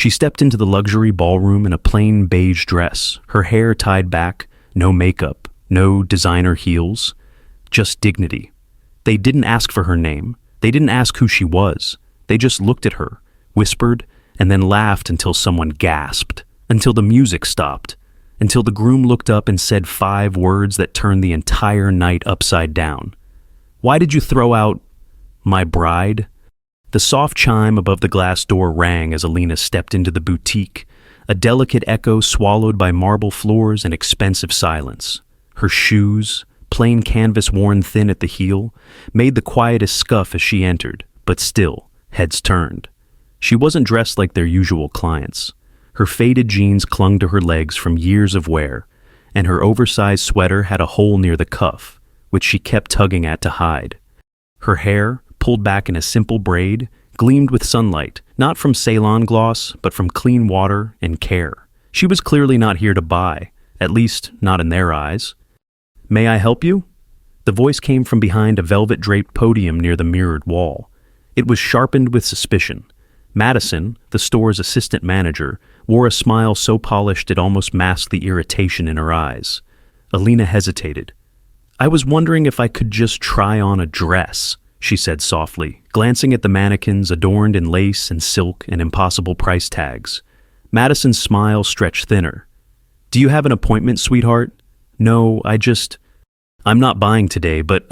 She stepped into the luxury ballroom in a plain beige dress, her hair tied back, no makeup, no designer heels, just dignity. They didn't ask for her name. They didn't ask who she was. They just looked at her, whispered, and then laughed until someone gasped, until the music stopped, until the groom looked up and said 5 words that turned the entire night upside down. "Why did you throw out my bride?" The soft chime above the glass door rang as Alina stepped into the boutique, a delicate echo swallowed by marble floors and expensive silence. Her shoes, plain canvas worn thin at the heel, made the quietest scuff as she entered, but still, heads turned. She wasn't dressed like their usual clients. Her faded jeans clung to her legs from years of wear, and her oversized sweater had a hole near the cuff, which she kept tugging at to hide. Her hair, pulled back in a simple braid, gleamed with sunlight, not from Ceylon gloss, but from clean water and care. She was clearly not here to buy, at least not in their eyes. "May I help you?" The voice came from behind a velvet-draped podium near the mirrored wall. It was sharpened with suspicion. Madison, the store's assistant manager, wore a smile so polished it almost masked the irritation in her eyes. Alina hesitated. "I was wondering if I could just try on a dress," she said softly, glancing at the mannequins adorned in lace and silk and impossible price tags. Madison's smile stretched thinner. "Do you have an appointment, sweetheart?" "No, I'm not buying today, but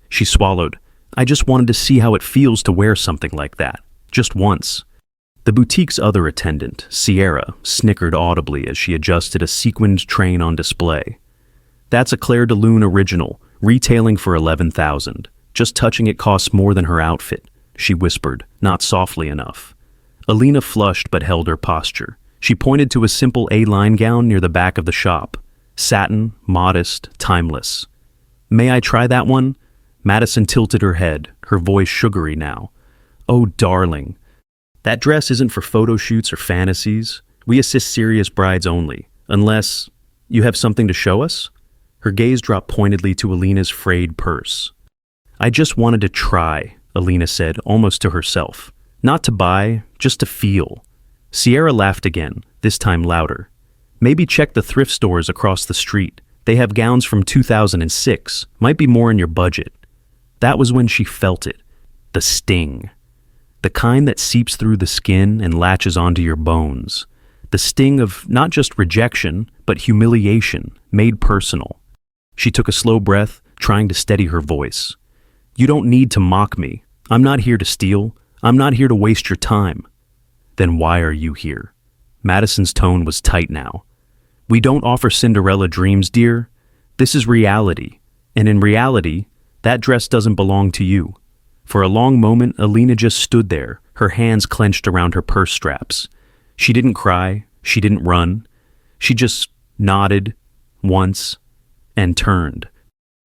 She swallowed. "I just wanted to see how it feels to wear something like that. Just once." The boutique's other attendant, Sierra, snickered audibly as she adjusted a sequined train on display. "That's a Claire de Lune original, retailing for $11,000. Just touching it costs more than her outfit," she whispered, not softly enough. Alina flushed but held her posture. She pointed to a simple A-line gown near the back of the shop. Satin, modest, timeless. "May I try that one?" Madison tilted her head, her voice sugary now. "Oh, darling. That dress isn't for photo shoots or fantasies. We assist serious brides only, unless you have something to show us?" Her gaze dropped pointedly to Alina's frayed purse. "I just wanted to try," Alina said, almost to herself. "Not to buy, just to feel." Sierra laughed again, this time louder. "Maybe check the thrift stores across the street. They have gowns from 2006, might be more in your budget." That was when she felt it. The sting. The kind that seeps through the skin and latches onto your bones. The sting of not just rejection, but humiliation, made personal. She took a slow breath, trying to steady her voice. "You don't need to mock me. I'm not here to steal. I'm not here to waste your time." "Then why are you here?" Madison's tone was tight now. "We don't offer Cinderella dreams, dear. This is reality. And in reality, that dress doesn't belong to you." For a long moment, Alina just stood there, her hands clenched around her purse straps. She didn't cry. She didn't run. She just nodded once and turned.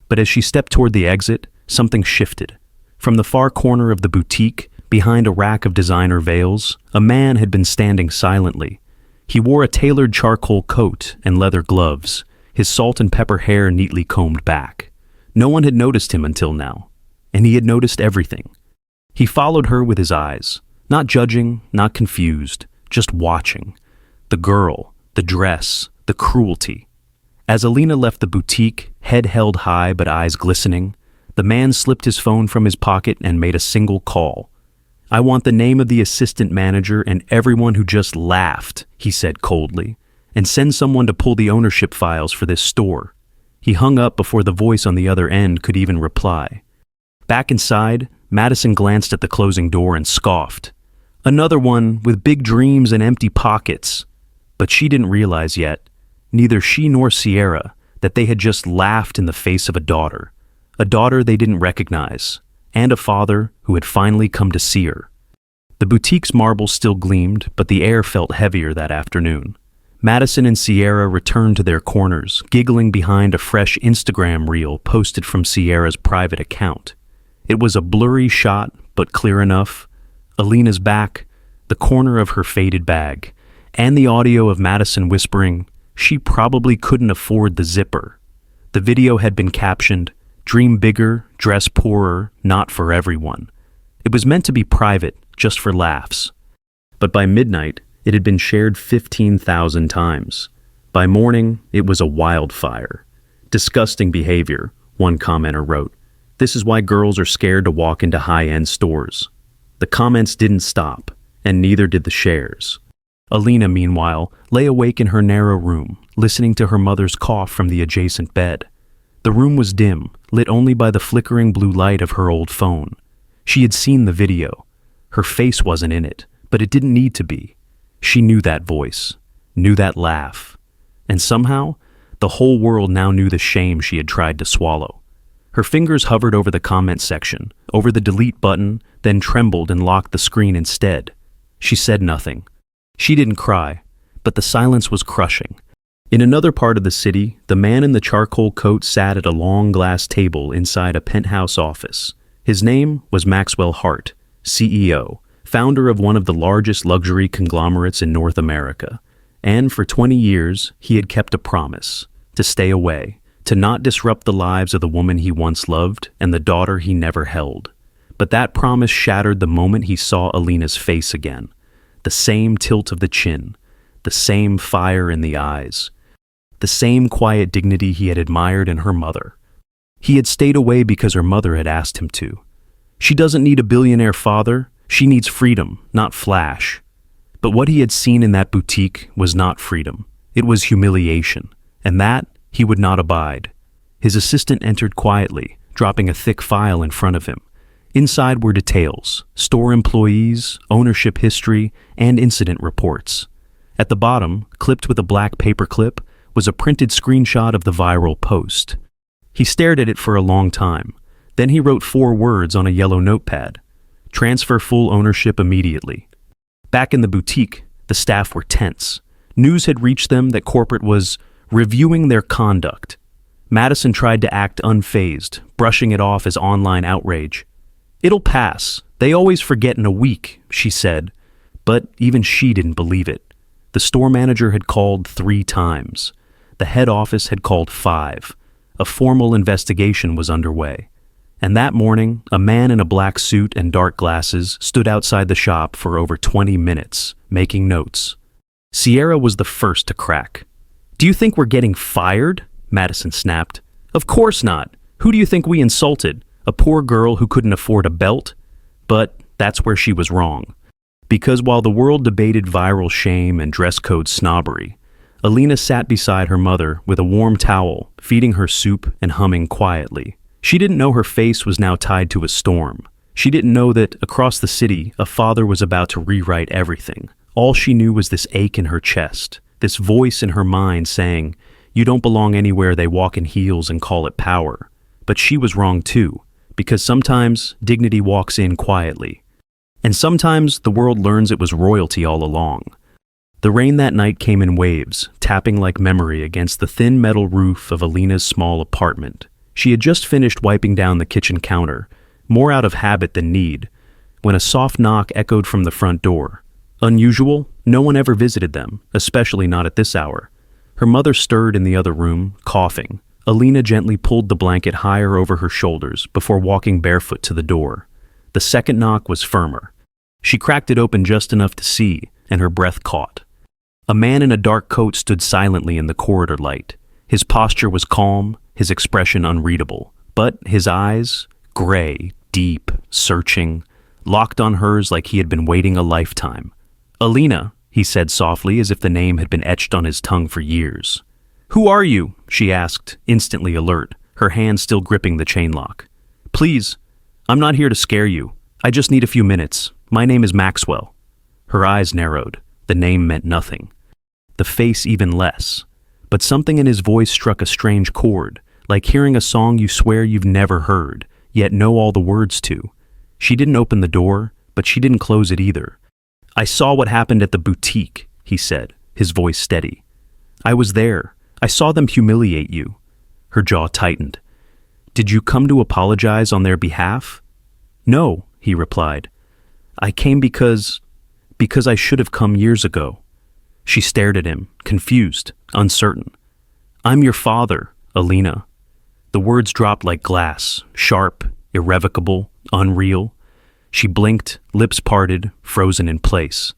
But as she stepped toward the exit, something shifted. From the far corner of the boutique, behind a rack of designer veils, a man had been standing silently. He wore a tailored charcoal coat and leather gloves, his salt and pepper hair neatly combed back. No one had noticed him until now, and he had noticed everything. He followed her with his eyes, not judging, not confused, just watching. The girl, the dress, the cruelty. As Alina left the boutique, head held high but eyes glistening, the man slipped his phone from his pocket and made a single call. "I want the name of the assistant manager and everyone who just laughed," he said coldly, "and send someone to pull the ownership files for this store." He hung up before the voice on the other end could even reply. Back inside, Madison glanced at the closing door and scoffed. Another one with big dreams and empty pockets. But she didn't realize yet, neither she nor Sierra, that they had just laughed in the face of a daughter they didn't recognize, and a father who had finally come to see her. The boutique's marble still gleamed, but the air felt heavier that afternoon. Madison and Sierra returned to their corners, giggling behind a fresh Instagram reel posted from Sierra's private account. It was a blurry shot, but clear enough. Alina's back, the corner of her faded bag, and the audio of Madison whispering, she probably couldn't afford the zipper. The video had been captioned, "Dream bigger, dress poorer, not for everyone." It was meant to be private, just for laughs. But by midnight, It had been shared 15,000 times. By morning, it was a wildfire. Disgusting behavior, one commenter wrote. This is why girls are scared to walk into high-end stores. The comments didn't stop, and neither did the shares. Alina, meanwhile, lay awake in her narrow room, listening to her mother's cough from the adjacent bed. The room was dim, lit only by the flickering blue light of her old phone. She had seen the video. Her face wasn't in it, but it didn't need to be. She knew that voice, knew that laugh. And somehow, the whole world now knew the shame she had tried to swallow. Her fingers hovered over the comment section, over the delete button, then trembled and locked the screen instead. She said nothing. She didn't cry, but the silence was crushing. In another part of the city, the man in the charcoal coat sat at a long glass table inside a penthouse office. His name was Maxwell Hart, CEO, founder of one of the largest luxury conglomerates in North America. And for 20 years, he had kept a promise to stay away, to not disrupt the lives of the woman he once loved and the daughter he never held. But that promise shattered the moment he saw Alina's face again. The same tilt of the chin, the same fire in the eyes, the same quiet dignity he had admired in her mother. He had stayed away because her mother had asked him to. She doesn't need a billionaire father, she needs freedom, not flash. But what he had seen in that boutique was not freedom. It was humiliation, and that he would not abide. His assistant entered quietly, dropping a thick file in front of him. Inside were details, store employees, ownership history, and incident reports. At the bottom, clipped with a black paperclip, was a printed screenshot of the viral post. He stared at it for a long time. Then he wrote 4 words on a yellow notepad. Transfer full ownership immediately. Back in the boutique, the staff were tense. News had reached them that corporate was reviewing their conduct. Madison tried to act unfazed, brushing it off as online outrage. "It'll pass. They always forget in a week," she said. But even she didn't believe it. The store manager had called 3 times. The head office had called 5. A formal investigation was underway. And that morning, a man in a black suit and dark glasses stood outside the shop for over 20 minutes, making notes. Sierra was the first to crack. "Do you think we're getting fired?" Madison snapped. "Of course not. Who do you think we insulted? A poor girl who couldn't afford a belt?" But that's where she was wrong. Because while the world debated viral shame and dress code snobbery, Alina sat beside her mother with a warm towel, feeding her soup and humming quietly. She didn't know her face was now tied to a storm. She didn't know that, across the city, a father was about to rewrite everything. All she knew was this ache in her chest, this voice in her mind saying, "You don't belong anywhere they walk in heels and call it power." But she was wrong too, because sometimes dignity walks in quietly. And sometimes the world learns it was royalty all along. The rain that night came in waves, tapping like memory against the thin metal roof of Alina's small apartment. She had just finished wiping down the kitchen counter, more out of habit than need, when a soft knock echoed from the front door. Unusual, no one ever visited them, especially not at this hour. Her mother stirred in the other room, coughing. Alina gently pulled the blanket higher over her shoulders before walking barefoot to the door. The second knock was firmer. She cracked it open just enough to see, and her breath caught. A man in a dark coat stood silently in the corridor light. His posture was calm, his expression unreadable, but his eyes, gray, deep, searching, locked on hers like he had been waiting a lifetime. "Alina," he said softly, as if the name had been etched on his tongue for years. "Who are you?" she asked, instantly alert, her hand still gripping the chain lock. "Please, I'm not here to scare you. I just need a few minutes. My name is Maxwell." Her eyes narrowed. The name meant nothing. The face even less. But something in his voice struck a strange chord, like hearing a song you swear you've never heard, yet know all the words to. She didn't open the door, but she didn't close it either. "I saw what happened at the boutique," he said, his voice steady. "I was there. I saw them humiliate you." Her jaw tightened. "Did you come to apologize on their behalf?" "No," he replied. "I came because I should have come years ago." She stared at him, confused, uncertain. "I'm your father, Alina." The words dropped like glass, sharp, irrevocable, unreal. She blinked, lips parted, frozen in place.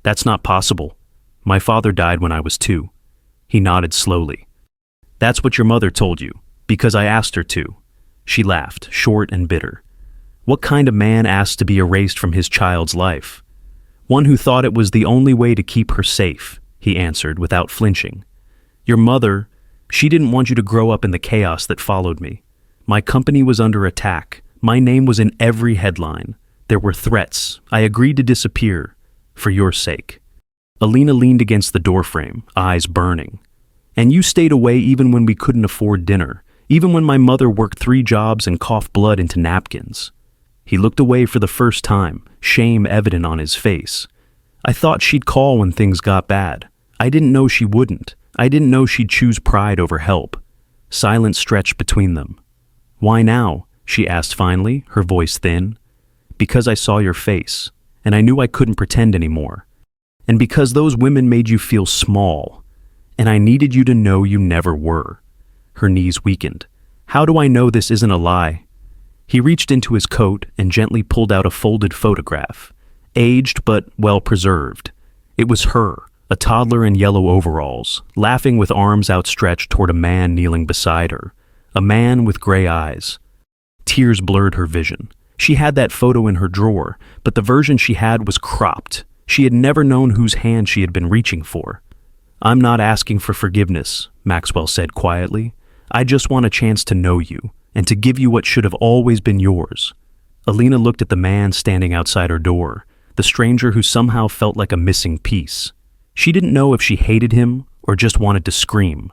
That's not possible. My father died when I was 2. He nodded slowly. That's what your mother told you, because I asked her to. She laughed, short and bitter. What kind of man asked to be erased from his child's life? One who thought it was the only way to keep her safe, he answered without flinching. Your mother, she didn't want you to grow up in the chaos that followed me. My company was under attack. My name was in every headline. There were threats. I agreed to disappear, for your sake. Alina leaned against the doorframe, eyes burning. And you stayed away even when we couldn't afford dinner, even when my mother worked 3 jobs and coughed blood into napkins. He looked away for the first time, shame evident on his face. I thought she'd call when things got bad. I didn't know she wouldn't. I didn't know she'd choose pride over help. Silence stretched between them. Why now? She asked finally, her voice thin. Because I saw your face, and I knew I couldn't pretend anymore. And because those women made you feel small, and I needed you to know you never were. Her knees weakened. How do I know this isn't a lie? He reached into his coat and gently pulled out a folded photograph, aged but well-preserved. It was her, a toddler in yellow overalls, laughing with arms outstretched toward a man kneeling beside her, a man with gray eyes. Tears blurred her vision. She had that photo in her drawer, but the version she had was cropped. She had never known whose hand she had been reaching for. I'm not asking for forgiveness, Maxwell said quietly. I just want a chance to know you, and to give you what should have always been yours. Alina looked at the man standing outside her door, the stranger who somehow felt like a missing piece. She didn't know if she hated him or just wanted to scream.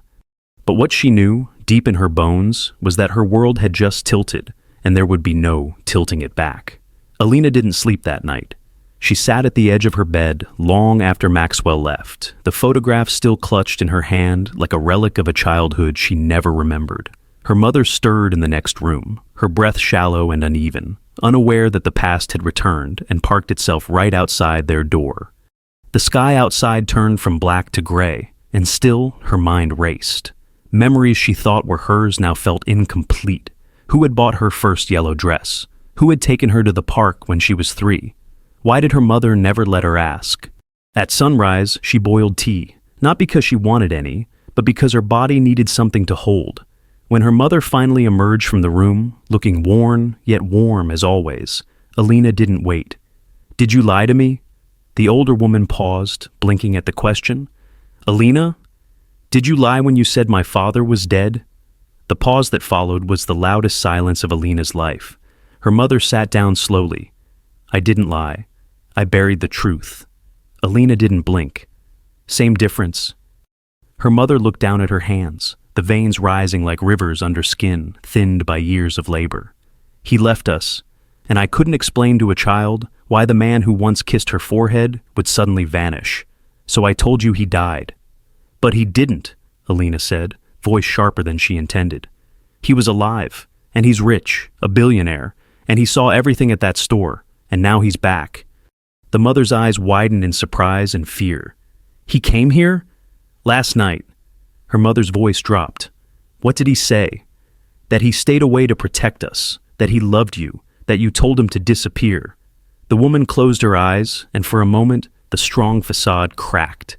But what she knew, deep in her bones, was that her world had just tilted, and there would be no tilting it back. Alina didn't sleep that night. She sat at the edge of her bed long after Maxwell left, the photograph still clutched in her hand like a relic of a childhood she never remembered. Her mother stirred in the next room, her breath shallow and uneven, unaware that the past had returned and parked itself right outside their door. The sky outside turned from black to gray, and still her mind raced. Memories she thought were hers now felt incomplete. Who had bought her first yellow dress? Who had taken her to the park when she was 3? Why did her mother never let her ask? At sunrise, she boiled tea, not because she wanted any, but because her body needed something to hold. When her mother finally emerged from the room, looking worn yet warm as always, Alina didn't wait. Did you lie to me? The older woman paused, blinking at the question. Alina? Did you lie when you said my father was dead? The pause that followed was the loudest silence of Alina's life. Her mother sat down slowly. I didn't lie. I buried the truth. Alina didn't blink. Same difference. Her mother looked down at her hands, the veins rising like rivers under skin, thinned by years of labor. He left us, and I couldn't explain to a child why the man who once kissed her forehead would suddenly vanish. So I told you he died. But he didn't, Alina said, voice sharper than she intended. He was alive, and he's rich, a billionaire, and he saw everything at that store, and now he's back. The mother's eyes widened in surprise and fear. He came here? Last night. Her mother's voice dropped. What did he say? That he stayed away to protect us, that he loved you, that you told him to disappear. The woman closed her eyes, and for a moment, the strong facade cracked.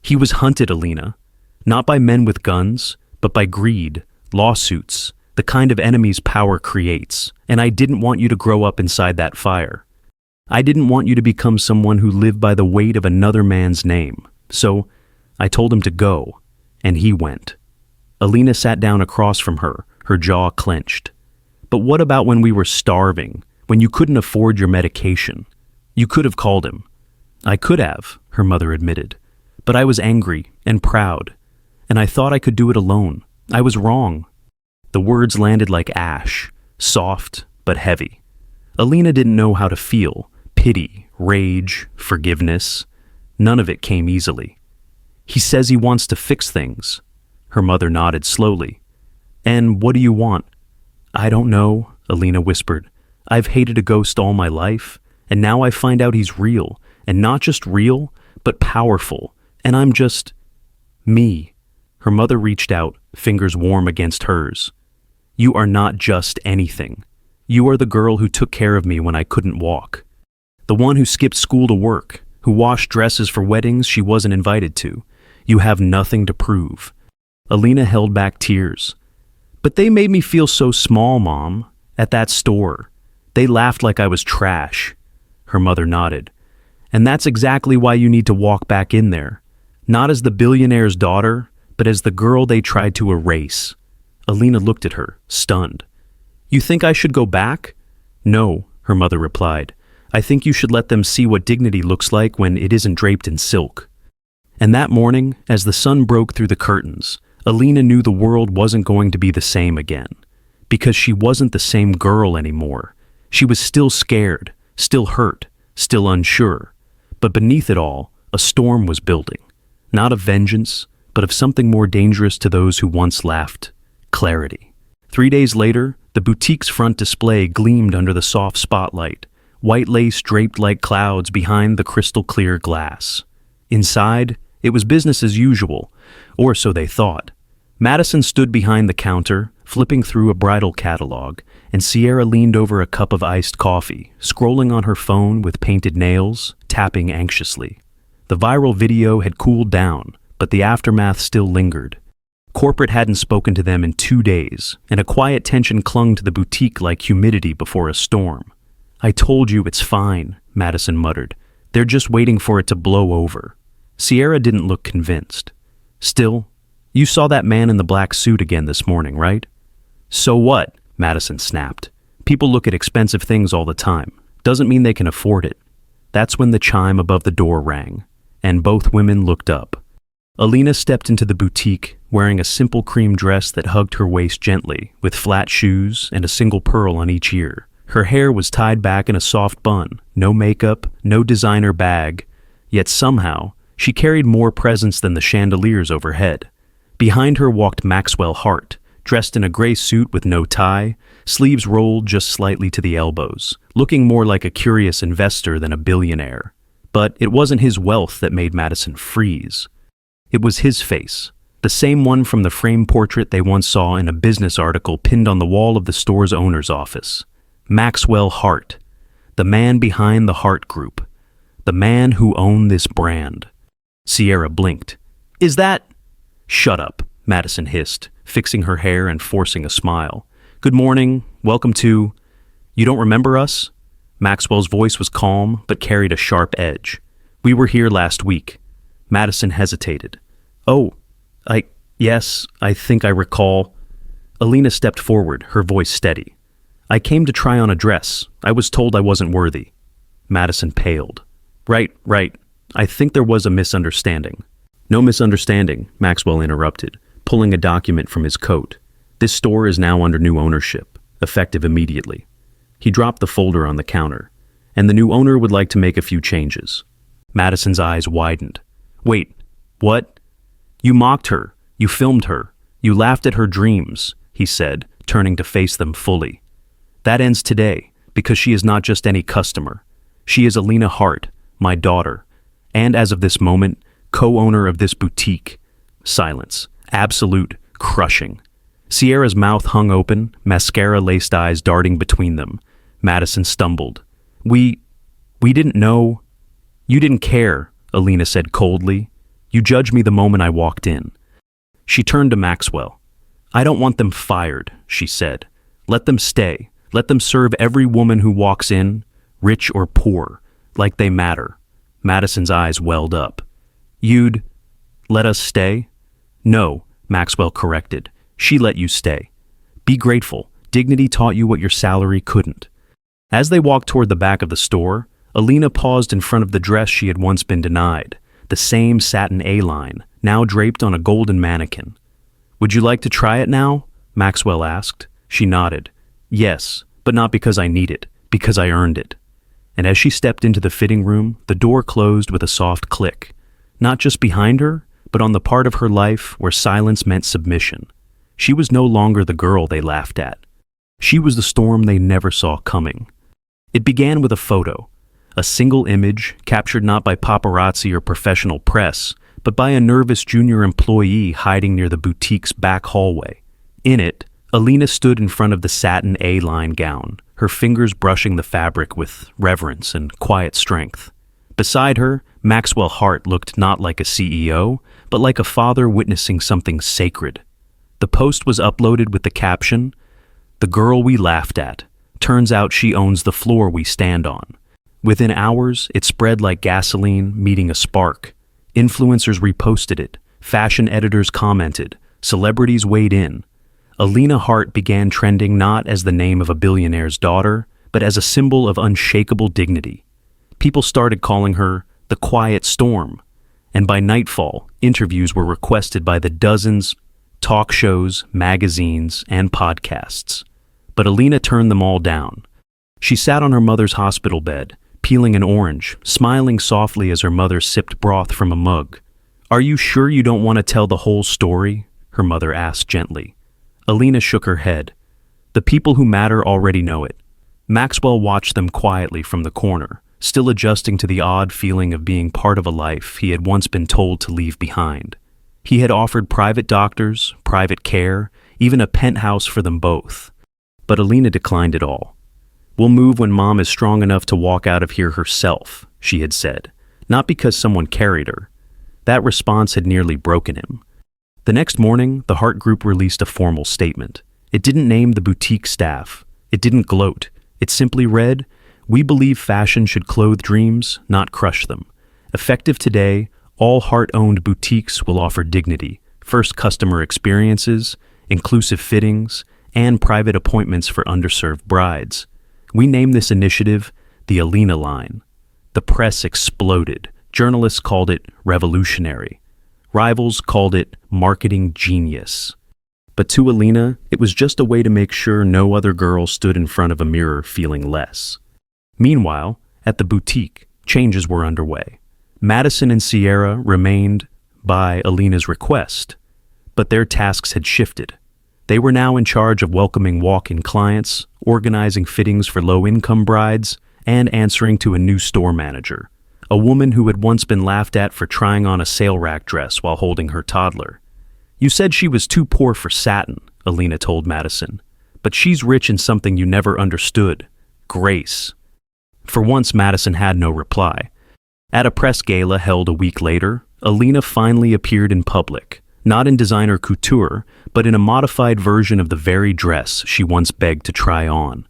He was hunted, Alina, not by men with guns, but by greed, lawsuits, the kind of enemies power creates, and I didn't want you to grow up inside that fire. I didn't want you to become someone who lived by the weight of another man's name, so I told him to go, and he went. Alina sat down across from her, her jaw clenched. But what about when we were starving, when you couldn't afford your medication? You could have called him. I could have, her mother admitted, but I was angry and proud, and I thought I could do it alone. I was wrong. The words landed like ash, soft but heavy. Alina didn't know how to feel. Pity, rage, forgiveness. None of it came easily. He says he wants to fix things. Her mother nodded slowly. And what do you want? I don't know, Alina whispered. I've hated a ghost all my life, and now I find out he's real, and not just real, but powerful, and I'm just me. Her mother reached out, fingers warm against hers. You are not just anything. You are the girl who took care of me when I couldn't walk. The one who skipped school to work, who washed dresses for weddings she wasn't invited to. You have nothing to prove. Alina held back tears. But they made me feel so small, Mom, at that store. They laughed like I was trash. Her mother nodded. And that's exactly why you need to walk back in there. Not as the billionaire's daughter, but as the girl they tried to erase. Alina looked at her, stunned. You think I should go back? No, her mother replied. I think you should let them see what dignity looks like when it isn't draped in silk. And that morning, as the sun broke through the curtains, Alina knew the world wasn't going to be the same again. Because she wasn't the same girl anymore. She was still scared, still hurt, still unsure. But beneath it all, a storm was building. Not of vengeance, but of something more dangerous to those who once laughed. Clarity. 3 days later, the boutique's front display gleamed under the soft spotlight, white lace draped like clouds behind the crystal-clear glass. Inside, it was business as usual, or so they thought. Madison stood behind the counter, flipping through a bridal catalog, and Sierra leaned over a cup of iced coffee, scrolling on her phone with painted nails, tapping anxiously. The viral video had cooled down, but the aftermath still lingered. Corporate hadn't spoken to them in 2 days, and a quiet tension clung to the boutique like humidity before a storm. I told you it's fine, Madison muttered. They're just waiting for it to blow over. Sierra didn't look convinced. Still, you saw that man in the black suit again this morning, right? So what? Madison snapped. People look at expensive things all the time. Doesn't mean they can afford it. That's when the chime above the door rang, and both women looked up. Alina stepped into the boutique, wearing a simple cream dress that hugged her waist gently, with flat shoes and a single pearl on each ear. Her hair was tied back in a soft bun, no makeup, no designer bag, yet somehow, she carried more presence than the chandeliers overhead. Behind her walked Maxwell Hart, dressed in a gray suit with no tie, sleeves rolled just slightly to the elbows, looking more like a curious investor than a billionaire. But it wasn't his wealth that made Madison freeze. It was his face, the same one from the framed portrait they once saw in a business article pinned on the wall of the store's owner's office. Maxwell Hart, the man behind the Hart Group, the man who owned this brand. Sierra blinked. Is that... Shut up, Madison hissed, fixing her hair and forcing a smile. Good morning, welcome to... You don't remember us? Maxwell's voice was calm, but carried a sharp edge. We were here last week. Madison hesitated. Oh, yes, I think I recall. Alina stepped forward, her voice steady. I came to try on a dress. I was told I wasn't worthy. Madison paled. Right. I think there was a misunderstanding. No misunderstanding, Maxwell interrupted, pulling a document from his coat. This store is now under new ownership, effective immediately. He dropped the folder on the counter, and the new owner would like to make a few changes. Madison's eyes widened. Wait, what? You mocked her, you filmed her, you laughed at her dreams, he said, turning to face them fully. That ends today, because she is not just any customer. She is Alina Hart, my daughter, and as of this moment, co-owner of this boutique. Silence. Absolute crushing. Sierra's mouth hung open, mascara-laced eyes darting between them. Madison stumbled. We didn't know. You didn't care, Alina said coldly. You judged me the moment I walked in. She turned to Maxwell. I don't want them fired, she said. Let them stay. Let them serve every woman who walks in, rich or poor, like they matter. Madison's eyes welled up. You'd let us stay? No, Maxwell corrected. She let you stay. Be grateful. Dignity taught you what your salary couldn't. As they walked toward the back of the store, Alina paused in front of the dress she had once been denied, the same satin A-line, now draped on a golden mannequin. Would you like to try it now? Maxwell asked. She nodded. Yes, but not because I need it, because I earned it. And as she stepped into the fitting room, the door closed with a soft click. Not just behind her, but on the part of her life where silence meant submission. She was no longer the girl they laughed at. She was the storm they never saw coming. It began with a photo, a single image captured not by paparazzi or professional press, but by a nervous junior employee hiding near the boutique's back hallway. In it, Alina stood in front of the satin A-line gown, her fingers brushing the fabric with reverence and quiet strength. Beside her, Maxwell Hart looked not like a CEO, but like a father witnessing something sacred. The post was uploaded with the caption, "The girl we laughed at. Turns out she owns the floor we stand on." Within hours, it spread like gasoline meeting a spark. Influencers reposted it, fashion editors commented, celebrities weighed in. Alina Hart began trending not as the name of a billionaire's daughter, but as a symbol of unshakable dignity. People started calling her the Quiet Storm, and by nightfall, interviews were requested by the dozens, talk shows, magazines, and podcasts. But Alina turned them all down. She sat on her mother's hospital bed, peeling an orange, smiling softly as her mother sipped broth from a mug. "Are you sure you don't want to tell the whole story?" her mother asked gently. Alina shook her head. "The people who matter already know it." Maxwell watched them quietly from the corner, still adjusting to the odd feeling of being part of a life he had once been told to leave behind. He had offered private doctors, private care, even a penthouse for them both. But Alina declined it all. "We'll move when Mom is strong enough to walk out of here herself," she had said, not because someone carried her. That response had nearly broken him. The next morning, the Hart Group released a formal statement. It didn't name the boutique staff. It didn't gloat. It simply read, "We believe fashion should clothe dreams, not crush them. Effective today, all Hart-owned boutiques will offer dignity, first customer experiences, inclusive fittings, and private appointments for underserved brides. We name this initiative the Alina Line." The press exploded. Journalists called it revolutionary. Rivals called it marketing genius. But to Alina, it was just a way to make sure no other girl stood in front of a mirror feeling less. Meanwhile, at the boutique, changes were underway. Madison and Sierra remained by Alina's request, but their tasks had shifted. They were now in charge of welcoming walk-in clients, organizing fittings for low-income brides, and answering to a new store manager, a woman who had once been laughed at for trying on a sale rack dress while holding her toddler. "You said she was too poor for satin," Alina told Madison, "but she's rich in something you never understood, grace." For once, Madison had no reply. At a press gala held a week later, Alina finally appeared in public, not in designer couture, but in a modified version of the very dress she once begged to try on.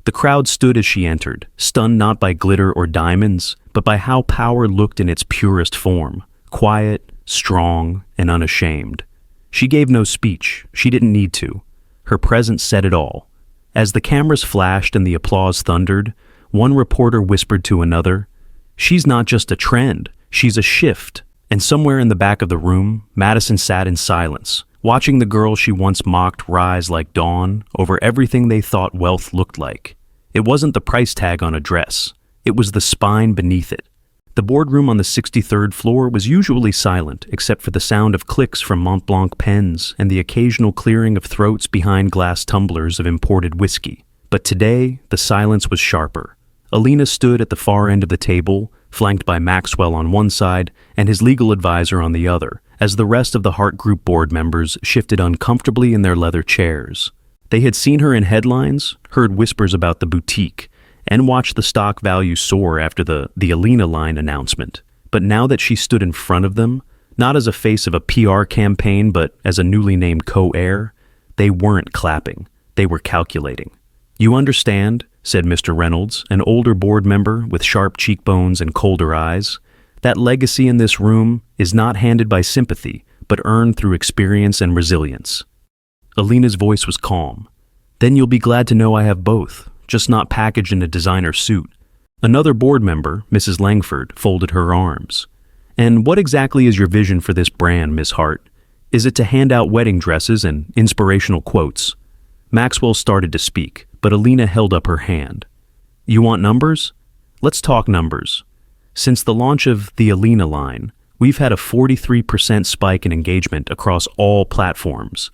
The crowd stood as she entered, stunned not by glitter or diamonds, but by how power looked in its purest form, quiet, strong, and unashamed. She gave no speech. She didn't need to. Her presence said it all. As the cameras flashed and the applause thundered, one reporter whispered to another, "She's not just a trend, she's a shift." And somewhere in the back of the room, Madison sat in silence, watching the girl she once mocked rise like dawn over everything they thought wealth looked like. It wasn't the price tag on a dress. It was the spine beneath it. The boardroom on the 63rd floor was usually silent, except for the sound of clicks from Mont Blanc pens and the occasional clearing of throats behind glass tumblers of imported whiskey. But today, the silence was sharper. Alina stood at the far end of the table, flanked by Maxwell on one side and his legal advisor on the other, as the rest of the Hart Group board members shifted uncomfortably in their leather chairs. They had seen her in headlines, heard whispers about the boutique, and watched the stock value soar after the Alina Line announcement. But now that she stood in front of them, not as a face of a PR campaign, but as a newly named co-heir, they weren't clapping. They were calculating. "You understand," said Mr. Reynolds, an older board member with sharp cheekbones and colder eyes, "that legacy in this room is not handed by sympathy, but earned through experience and resilience." Alina's voice was calm. "Then you'll be glad to know I have both, just not packaged in a designer suit." Another board member, Mrs. Langford, folded her arms. "And what exactly is your vision for this brand, Miss Hart? Is it to hand out wedding dresses and inspirational quotes?" Maxwell started to speak, but Alina held up her hand. "You want numbers? Let's talk numbers. Since the launch of the Alina Line, we've had a 43% spike in engagement across all platforms,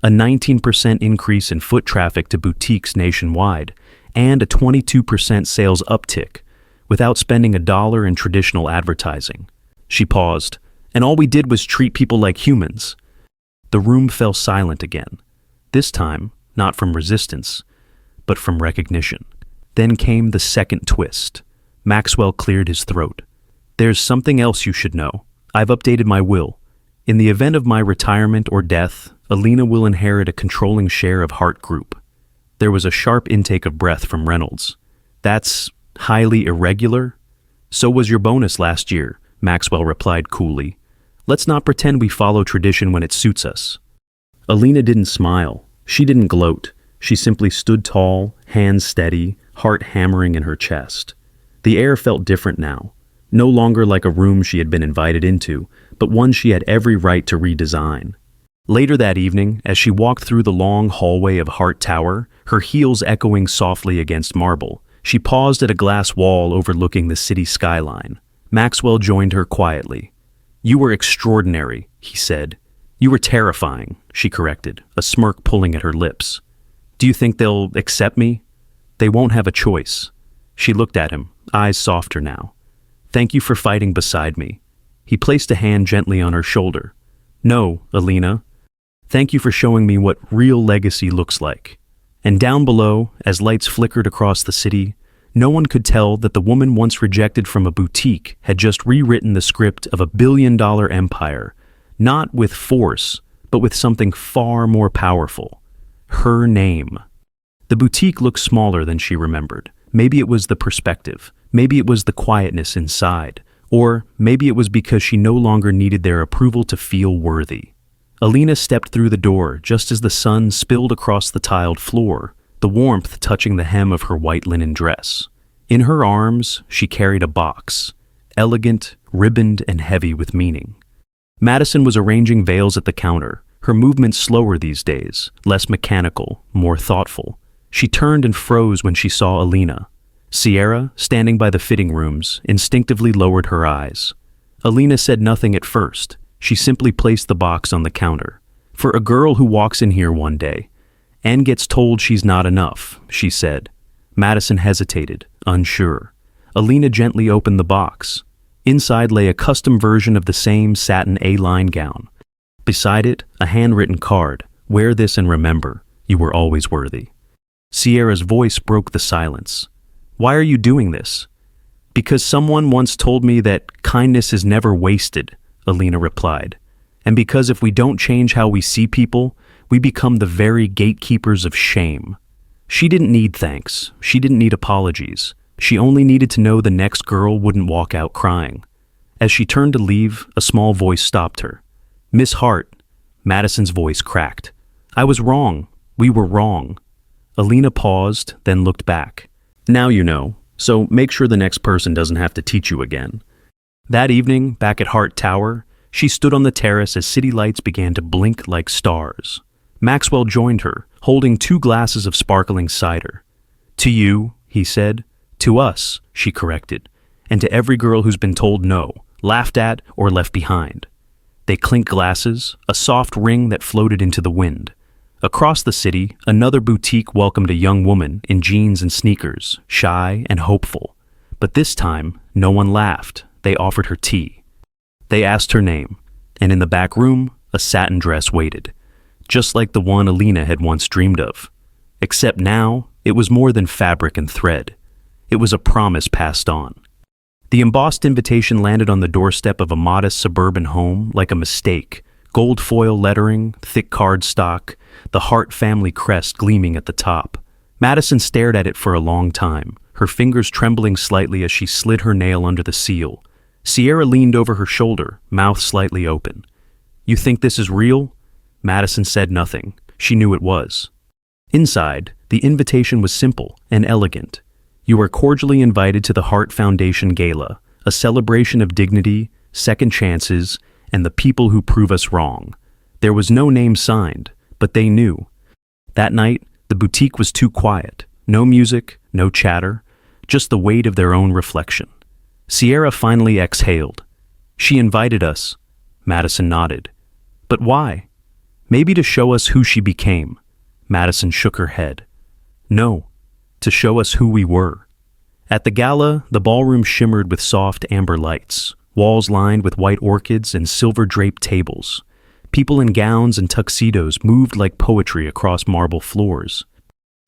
a 19% increase in foot traffic to boutiques nationwide, and a 22% sales uptick, without spending $1 in traditional advertising." She paused, "And all we did was treat people like humans." The room fell silent again, this time not from resistance, but from recognition. Then came the second twist. Maxwell cleared his throat. There's something else you should know. I've updated my will. In the event of my retirement or death, Alina will inherit a controlling share of Hart Group. There was a sharp intake of breath from Reynolds. That's highly irregular? So was your bonus last year, Maxwell replied coolly. Let's not pretend we follow tradition when it suits us. Alina didn't smile. She didn't gloat. She simply stood tall, hands steady, heart hammering in her chest. The air felt different now. No longer like a room she had been invited into, but one she had every right to redesign. Later that evening, as she walked through the long hallway of Hart Tower, her heels echoing softly against marble, she paused at a glass wall overlooking the city skyline. Maxwell joined her quietly. "You were extraordinary," he said. "You were terrifying," she corrected, a smirk pulling at her lips. "Do you think they'll accept me?" "They won't have a choice." She looked at him, eyes softer now. "Thank you for fighting beside me." He placed a hand gently on her shoulder. "No, Alina. Thank you for showing me what real legacy looks like." And down below, as lights flickered across the city, no one could tell that the woman once rejected from a boutique had just rewritten the script of a billion-dollar empire, not with force, but with something far more powerful. Her name. The boutique looked smaller than she remembered. Maybe it was the perspective. Maybe it was the quietness inside. Or maybe it was because she no longer needed their approval to feel worthy. Alina stepped through the door just as the sun spilled across the tiled floor, the warmth touching the hem of her white linen dress. In her arms, she carried a box, elegant, ribboned, and heavy with meaning. Madison was arranging veils at the counter, her movements slower these days, less mechanical, more thoughtful. She turned and froze when she saw Alina. Sierra, standing by the fitting rooms, instinctively lowered her eyes. Alina said nothing at first. She simply placed the box on the counter. "For a girl who walks in here one day and gets told she's not enough," she said. Madison hesitated, unsure. Alina gently opened the box. Inside lay a custom version of the same satin A-line gown. Beside it, a handwritten card. "Wear this and remember, you were always worthy." Sierra's voice broke the silence. "Why are you doing this?" "Because someone once told me that kindness is never wasted," Alina replied. "And because if we don't change how we see people, we become the very gatekeepers of shame." She didn't need thanks. She didn't need apologies. She only needed to know the next girl wouldn't walk out crying. As she turned to leave, a small voice stopped her. "Miss Hart." Madison's voice cracked. "I was wrong. We were wrong." Alina paused, then looked back. "Now you know, so make sure the next person doesn't have to teach you again." That evening, back at Hart Tower, she stood on the terrace as city lights began to blink like stars. Maxwell joined her, holding 2 glasses of sparkling cider. "To you," he said. "To us," she corrected. "And to every girl who's been told no, laughed at, or left behind." They clinked glasses, a soft ring that floated into the wind. Across the city, another boutique welcomed a young woman in jeans and sneakers, shy and hopeful. But this time, no one laughed. They offered her tea. They asked her name, and in the back room, a satin dress waited, just like the one Alina had once dreamed of. Except now, it was more than fabric and thread. It was a promise passed on. The embossed invitation landed on the doorstep of a modest suburban home like a mistake. Gold foil lettering, thick cardstock, the Hart family crest gleaming at the top. Madison stared at it for a long time, her fingers trembling slightly as she slid her nail under the seal. Sierra leaned over her shoulder, mouth slightly open. "You think this is real?" Madison said nothing. She knew it was. Inside, the invitation was simple and elegant. "You are cordially invited to the Hart Foundation Gala, a celebration of dignity, second chances, and the people who prove us wrong." There was no name signed, but they knew. That night, the boutique was too quiet. No music, no chatter, just the weight of their own reflection. Sierra finally exhaled. "She invited us." Madison nodded. "But why?" "Maybe to show us who she became." Madison shook her head. "No, to show us who we were." At the gala, the ballroom shimmered with soft amber lights, walls lined with white orchids and silver-draped tables. People in gowns and tuxedos moved like poetry across marble floors.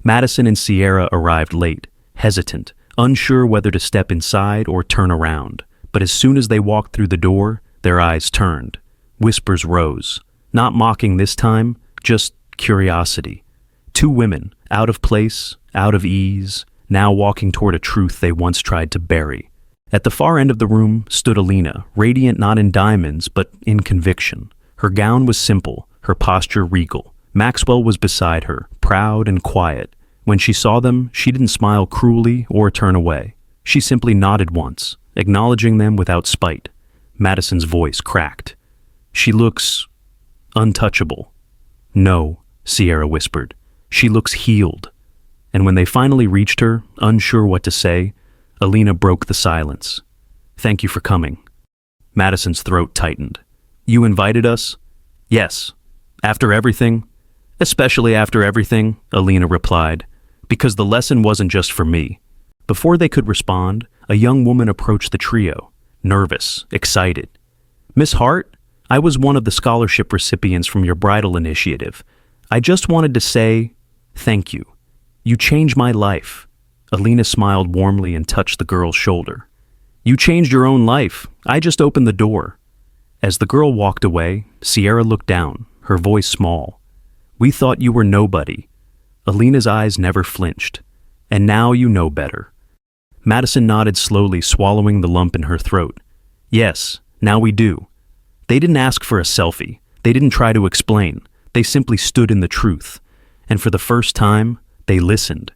Madison and Sierra arrived late, hesitant, unsure whether to step inside or turn around. But as soon as they walked through the door, their eyes turned. Whispers rose. Not mocking this time, just curiosity. Two women, out of place, out of ease, now walking toward a truth they once tried to bury. At the far end of the room stood Alina, radiant not in diamonds, but in conviction. Her gown was simple, her posture regal. Maxwell was beside her, proud and quiet. When she saw them, she didn't smile cruelly or turn away. She simply nodded once, acknowledging them without spite. Madison's voice cracked. "She looks untouchable." "No," Sierra whispered. "She looks healed." And when they finally reached her, unsure what to say, Alina broke the silence. "Thank you for coming." Madison's throat tightened. "You invited us?" "Yes. After everything?" "Especially after everything," Alina replied, "because the lesson wasn't just for me." Before they could respond, a young woman approached the trio, nervous, excited. "Miss Hart, I was one of the scholarship recipients from your bridal initiative. I just wanted to say thank you. You changed my life." Alina smiled warmly and touched the girl's shoulder. "You changed your own life. I just opened the door." As the girl walked away, Sierra looked down, her voice small. "We thought you were nobody." Alina's eyes never flinched. "And now you know better." Madison nodded slowly, swallowing the lump in her throat. "Yes, now we do." They didn't ask for a selfie. They didn't try to explain. They simply stood in the truth. And for the first time, they listened.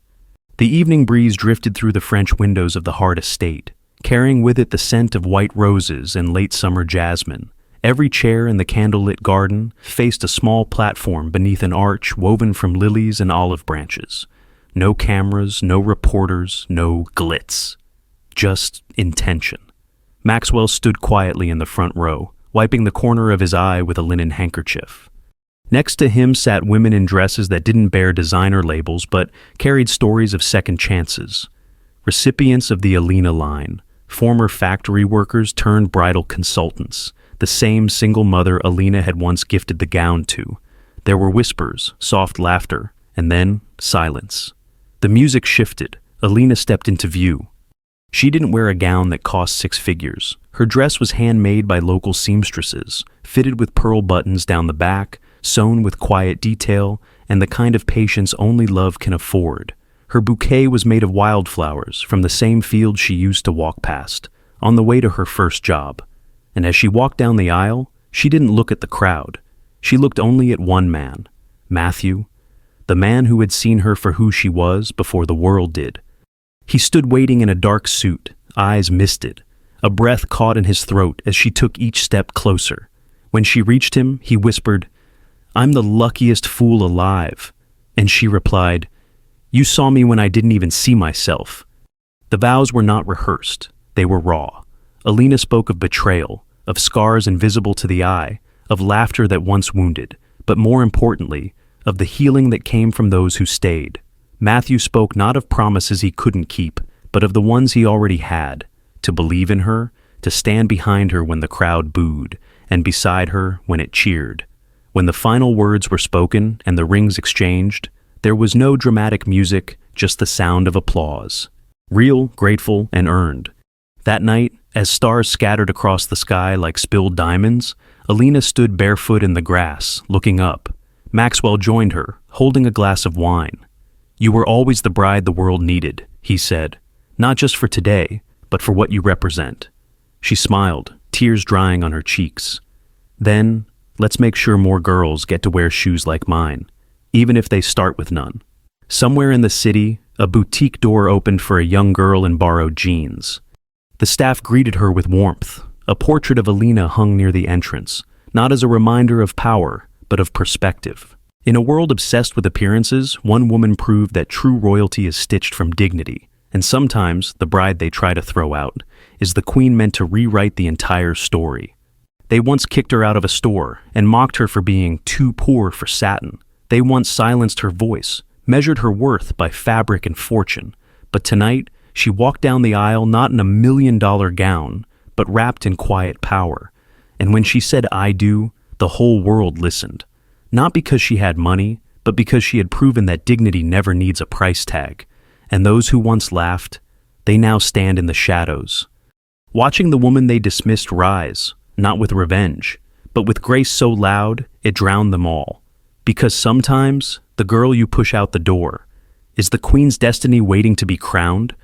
The evening breeze drifted through the French windows of the Hart estate, carrying with it the scent of white roses and late summer jasmine. Every chair in the candlelit garden faced a small platform beneath an arch woven from lilies and olive branches. No cameras, no reporters, no glitz. Just intention. Maxwell stood quietly in the front row, wiping the corner of his eye with a linen handkerchief. Next to him sat women in dresses that didn't bear designer labels but carried stories of second chances. Recipients of the Alina line, former factory workers turned bridal consultants, the same single mother Alina had once gifted the gown to. There were whispers, soft laughter, and then silence. The music shifted. Alina stepped into view. She didn't wear a gown that cost 6 figures. Her dress was handmade by local seamstresses, fitted with pearl buttons down the back, sewn with quiet detail, and the kind of patience only love can afford. Her bouquet was made of wildflowers from the same field she used to walk past, on the way to her first job. And as she walked down the aisle, she didn't look at the crowd. She looked only at one man, Matthew, the man who had seen her for who she was before the world did. He stood waiting in a dark suit, eyes misted, a breath caught in his throat as she took each step closer. When she reached him, he whispered, "I'm the luckiest fool alive." And she replied, "You saw me when I didn't even see myself." The vows were not rehearsed. They were raw. Alina spoke of betrayal, of scars invisible to the eye, of laughter that once wounded, but more importantly, of the healing that came from those who stayed. Matthew spoke not of promises he couldn't keep, but of the ones he already had, to believe in her, to stand behind her when the crowd booed, and beside her when it cheered. When the final words were spoken and the rings exchanged, there was no dramatic music, just the sound of applause. Real, grateful, and earned. That night, as stars scattered across the sky like spilled diamonds, Alina stood barefoot in the grass, looking up. Maxwell joined her, holding a glass of wine. "You were always the bride the world needed," he said, "not just for today, but for what you represent." She smiled, tears drying on her cheeks. "Then, let's make sure more girls get to wear shoes like mine, even if they start with none." Somewhere in the city, a boutique door opened for a young girl in borrowed jeans. The staff greeted her with warmth. A portrait of Alina hung near the entrance, not as a reminder of power, but of perspective. In a world obsessed with appearances, one woman proved that true royalty is stitched from dignity, and sometimes the bride they try to throw out is the queen meant to rewrite the entire story. They once kicked her out of a store and mocked her for being too poor for satin. They once silenced her voice, measured her worth by fabric and fortune. But tonight, she walked down the aisle not in a $1,000,000 gown, but wrapped in quiet power. And when she said, "I do," the whole world listened. Not because she had money, but because she had proven that dignity never needs a price tag. And those who once laughed, they now stand in the shadows. watching the woman they dismissed rise, not with revenge, but with grace so loud it drowned them all. Because sometimes the girl you push out the door is the queen's destiny waiting to be crowned